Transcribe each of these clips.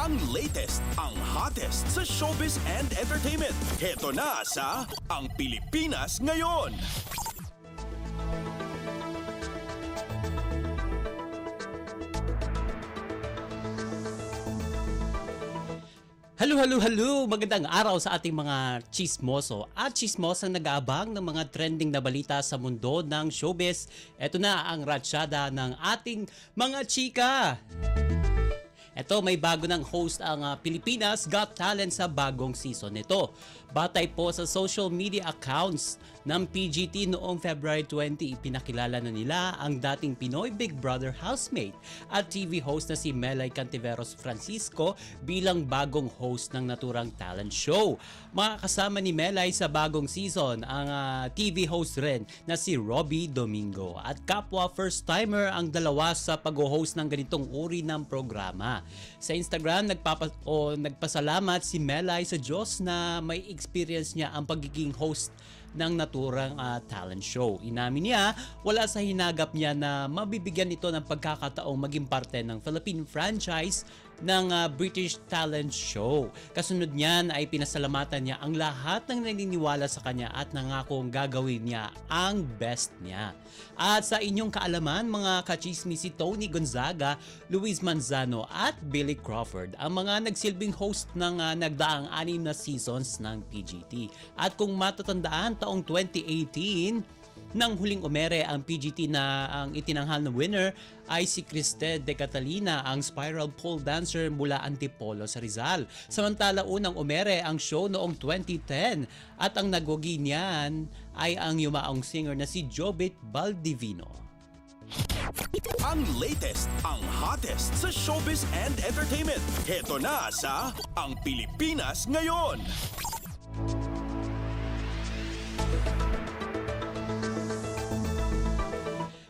Ang latest, ang hottest sa showbiz and entertainment. Heto na sa Ang Pilipinas Ngayon. Hello! Magandang araw sa ating mga chismoso at chismosang nag-aabang ng mga trending na balita sa mundo ng showbiz. Ito na ang ratsyada ng ating mga chika. Ito, may bago ng host ang Pilipinas Got Talent sa bagong season nito. Batay po sa social media accounts ng PGT noong February 20, ipinakilala na nila ang dating Pinoy Big Brother housemate at TV host na si Melay Cantiveros Francisco bilang bagong host ng naturang talent show. Makakasama ni Melay sa bagong season ang TV host rin na si Robbie Domingo at kapwa first-timer ang dalawa sa pag-host ng ganitong uri ng programa. Sa Instagram, nagpasalamat si Melay sa Diyos na may experience niya ang pagiging host ng naturang talent show. Inamin niya, wala sa hinagap niya na mabibigyan ito ng pagkakataong maging parte ng Philippine franchise ng British talent show. Kasunod niyan ay pinasalamatan niya ang lahat ng naniniwala sa kanya at nangakong gagawin niya ang best niya. At sa inyong kaalaman, mga kachismi, si Tony Gonzaga, Luis Manzano at Billy Crawford ang mga nagsilbing host ng nagdaang 6 na seasons ng PGT. At kung matatandaan, taong 2018, nang huling umere ang PGT na ang itinanghal na winner ay si Cristed de Catalina, ang spiral pole dancer mula Antipolo sa Rizal. Samantala unang umere ang show noong 2010 at ang nagwagi niyan ay ang yumaong singer na si Jobit Baldivino. Ang latest, ang hottest sa showbiz and entertainment. Heto na sa Ang Pilipinas Ngayon.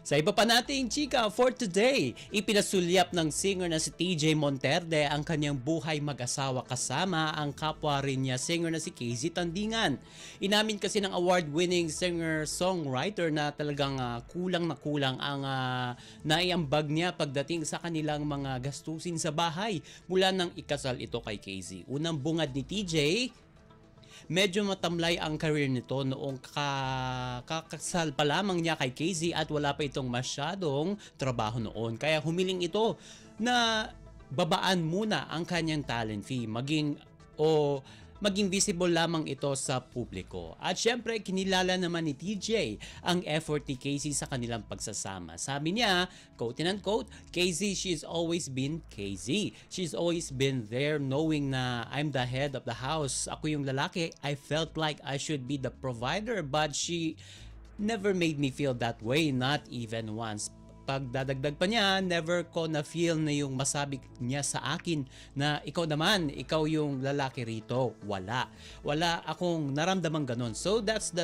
Sa iba pa nating chika for today, ipinasulyap ng singer na si TJ Monterde ang kanyang buhay mag-asawa kasama ang kapwa rin niya singer na si KZ Tandingan. Inamin kasi ng award-winning singer-songwriter na talagang kulang na kulang ang naiambag niya pagdating sa kanilang mga gastusin sa bahay mula nang ikasal ito kay KZ. Unang bungad ni TJ, medyo matamlay ang career nito noong kakasal pa lamang niya kay KZ at wala pa itong masyadong trabaho noon. Kaya humiling ito na babaan muna ang kanyang talent fee, maging visible lamang ito sa publiko. At syempre, kinilala naman ni TJ ang effort ni KZ sa kanilang pagsasama. Sabi niya, quote and unquote, KZ, she's always been KZ. She's always been there knowing na I'm the head of the house. Ako yung lalaki. I felt like I should be the provider but she never made me feel that way, not even once. Pagdadagdag pa niya, never ko na feel na yung masabi niya sa akin na ikaw naman, ikaw yung lalaki rito. Wala akong naramdaman ganun. So that's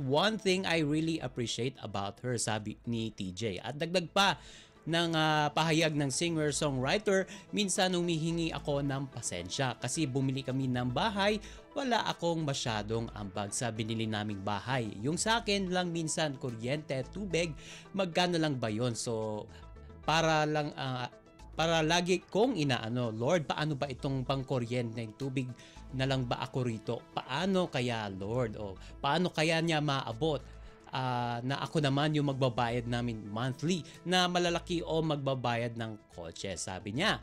one thing I really appreciate about her, sabi ni TJ. At dagdag pa ng pahayag ng singer-songwriter, minsan humihingi ako ng pasensya kasi bumili kami ng bahay, wala akong masyadong ambag sa binili naming bahay. Yung sa akin lang minsan kuryente, tubig, magkano lang ba yun? So para lagi kong inaano, Lord, paano ba itong pangkuryente ng tubig na lang ba ako rito? Paano kaya, Lord? O paano kaya niya maabot? Na ako naman yung magbabayad namin monthly na malalaki o magbabayad ng kotse, sabi niya.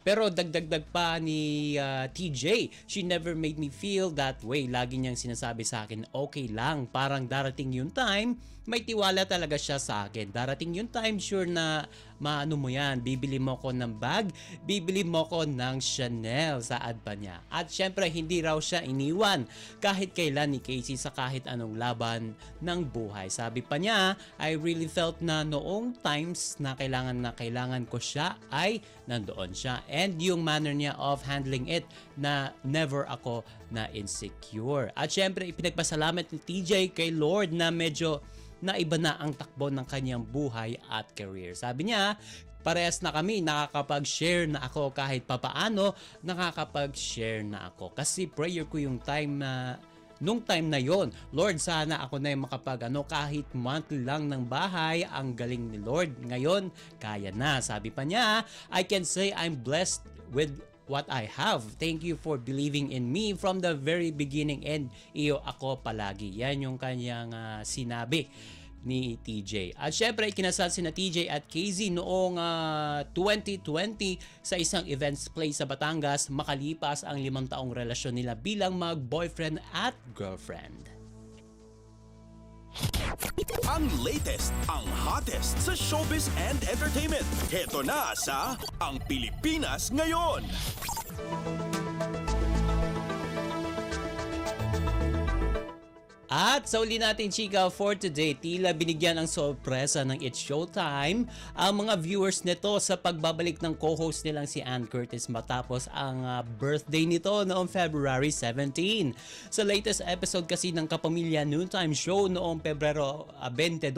Pero dagdag pa ni TJ, she never made me feel that way. Lagi niyang sinasabi sa akin, okay lang, parang darating yung time, may tiwala talaga siya sa akin. Darating yung time, sure na maano mo yan, bibili mo ko ng bag, bibili mo ko ng Chanel, saad pa niya. At syempre, hindi raw siya iniwan kahit kailan ni Casey sa kahit anong laban ng buhay. Sabi pa niya, I really felt na noong times na kailangan ko siya ay nandoon siya. And yung manner niya of handling it na never ako na insecure. At syempre, ipinagpasalamat ni TJ kay Lord na medyo naiba na ang takbo ng kanyang buhay at career. Sabi niya, parehas na kami, nakakapag-share na ako kahit papaano, nakakapag-share na ako. Kasi prayer ko yung time nung time na yon. Lord, sana ako na yung makapag kahit monthly lang ng bahay. Ang galing ni Lord. Ngayon, kaya na. Sabi pa niya, I can say I'm blessed with what I have. Thank you for believing in me from the very beginning and iyo ako palagi. Yan yung kanyang sinabi ni TJ. At syempre, ikinasal si na TJ at KZ noong 2020 sa isang events place sa Batangas makalipas ang 5 taong relasyon nila bilang mag-boyfriend at girlfriend. Ang latest, ang hottest sa showbiz and entertainment. Heto na sa Ang Pilipinas Ngayon. At sa uli natin, chika, for today, tila binigyan ng sorpresa ng It's Showtime ang mga viewers nito sa pagbabalik ng co-host nilang si Ann Curtis matapos ang birthday nito noong February 17. Sa latest episode kasi ng Kapamilya Noontime Show noong Pebrero 22,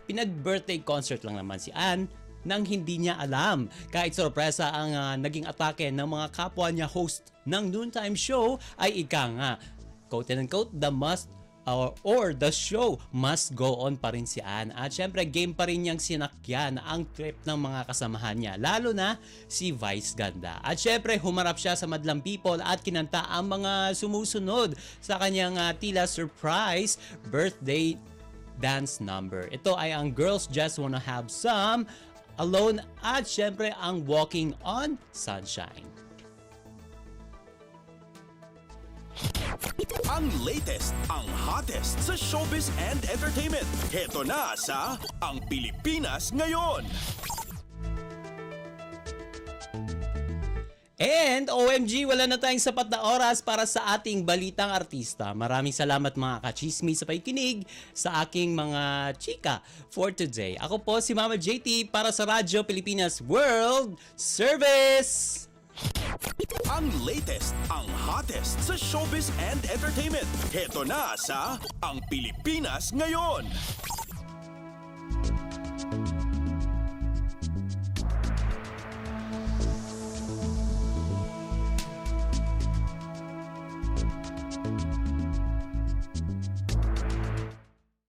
pinag-birthday concert lang naman si Ann nang hindi niya alam. Kahit sorpresa ang naging atake ng mga kapwa niya host ng Noontime Show ay ika nga, quote and unquote, or the show must go on pa rin si Ann. At syempre, game pa rin niyang sinakyan ang trip ng mga kasamahan niya, lalo na si Vice Ganda. At syempre, humarap siya sa madlang people at kinanta ang mga sumusunod sa kanyang tila surprise birthday dance number. Ito ay ang Girls Just Wanna Have Some, Alone, at syempre ang Walking on Sunshine. Ang latest, ang hottest sa showbiz and entertainment. Heto na sa Ang Pilipinas Ngayon. And OMG, wala na tayong sapat na oras para sa ating balitang artista. Maraming salamat mga kachismis sa pakikinig sa aking mga chika for today. Ako po si Mama JT para sa Radyo Pilipinas World Service! Ang latest, ang hottest sa showbiz and entertainment. Heto na sa Ang Pilipinas Ngayon.